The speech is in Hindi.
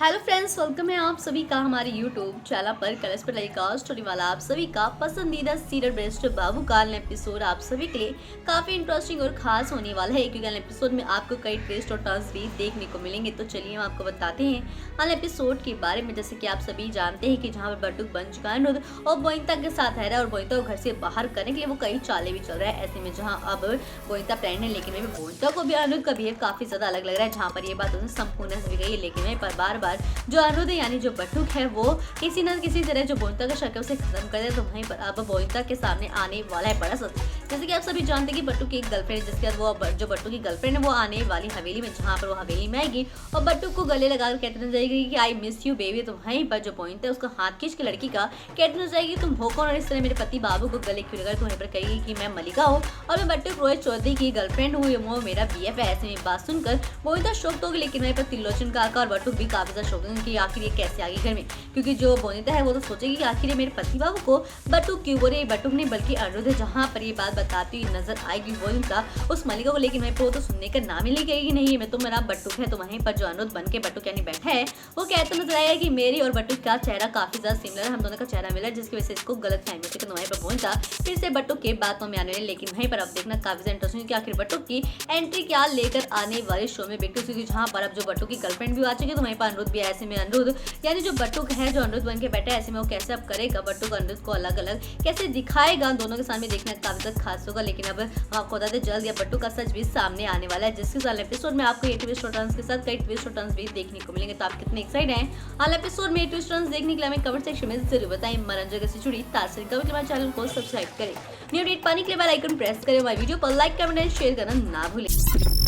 हेलो फ्रेंड्स, वेलकम है आप सभी का हमारे यूट्यूब चैनल पर। कलर्स पर लाइका स्टोरी वाला आप सभी का पसंदीदा सीरियल बेस्ट बाबू का एपिसोड आप सभी के लिए काफ़ी इंटरेस्टिंग और खास होने वाला है, क्योंकि एपिसोड में आपको कई ट्विस्ट और टर्न्स भी देखने को मिलेंगे। तो चलिए हम आपको बताते हैं अल एपिसोड के बारे में। जैसे कि आप सभी जानते हैं कि जहाँ पर बटुक बन चुका है अनुद और बोइंता के साथ है और बोइंता को घर से बाहर करने के लिए वो कई चालें भी चल रहा है। ऐसे में जहाँ अब बोइंता प्रेग्नेंट है, लेकिन बोइंता को भी अनुद का बिहेव काफ़ी ज़्यादा अलग लग रहा है। जहाँ पर ये बात उन्हें संपूर्ण से गई है, लेकिन पर बार बार जो अनुद यानी जो बटुक है वो किसी न किसी तरह जो बोइंता का शक उसे खत्म कर दे। तो वहीं पर अब बोइंता के सामने आने वाला है बड़ा सच। जैसे कि आप सभी जानते हैं कि बट्टू की एक गर्लफ्रेंड है, जिसके बाद वो जो बट्टू की गर्लफ्रेंड है वो आने वाली हवेली में, जहाँ पर वो हवेली में आएगी और बट्टू को गले लगाकर कहते जाएगी कि आई मिस यू बेबी। तो वहीं पर जो बोइंता है उसका हाथ खींच के लड़की का कहते जाएगी तुम हो कौन और इस तरह मेरे पति बाबू को गले क्यों लगा। तो वहीं पर कहेगी कि मैं मलिका हूँ और मैं बट्टू रोहित चौधरी की गर्लफ्रेंड हूँ, वो मेरा BF है। ऐसे में बात सुनकर बोइंता शौक होगी, लेकिन वहीं पर त्रिलोचन का और बट्टू भी काफी ज्यादा शौक होंगे कि आखिर ये कैसे आ गई घर में, क्योंकि जो बोनिता है वो तो सोचेगी कि आखिर मेरे पति बाबू को बटुक क्यों बोले। बटुक नहीं बल्कि अनुद है। जहाँ पर ये बात बताती हुई नजर आएगी बोनिता उस मलिका को, लेकिन वहीं पर वो तो सुनने का नाम ही नहीं कहेगी नहीं मैं तो मेरा बटुक है। तो वहीं पर जो अनुद बन के बटुक यानी बैठा है वो कहता नजर आएगा कि मेरी और बटुक का चेहरा काफी ज्यादा सिमिलर है, हम दोनों का चेहरा मिला, जिसकी वजह से इसको गलत फहमी होती है। तो वहीं पर बोनिता फिर से बटुक के बातों में आने लगी, लेकिन वहीं पर अब देखना काफी ज्यादा इंटरेस्टिंग कि आखिर बटुक की एंट्री क्या लेकर आने वाले शो में बिग टू, जहाँ पर अब जो बटुक की गर्लफ्रेंड भी आ चुकी है। तो वहीं पर अनुद भी, ऐसे में अनुद यानी जो बटुक है जो अनुद बन के बैठा है, ऐसे में वो कैसे अब करेगा बट्टू को अनुद को अलग अलग कैसे दिखाएगा, दोनों के सामने देखना काफी ज्यादा खास होगा। लेकिन अब हम आपको बताते जल्द या बट्टू का सच भी सामने आने वाला है, जिसके साथ एपिसोड में आपको ये ट्विस्ट और टर्न्स के साथ कई ट्विस्ट और टर्न्स भी देखने को मिलेंगे। तो आप कितने एक्साइटेड हैं हाल एपिसोड में ट्विस्ट टर्न्स देखने के लिए? हमें कमेंट सेक्शन में जरूर बताएं। मनोरंजन से जुड़ी ताज़ा खबर के बाद चैनल को सब्सक्राइब करें, न्यू अपडेट पाने के लिए बेल आइकन प्रेस करें, हमारे वीडियो पर लाइक कमेंट एंड शेयर करना ना भूलें।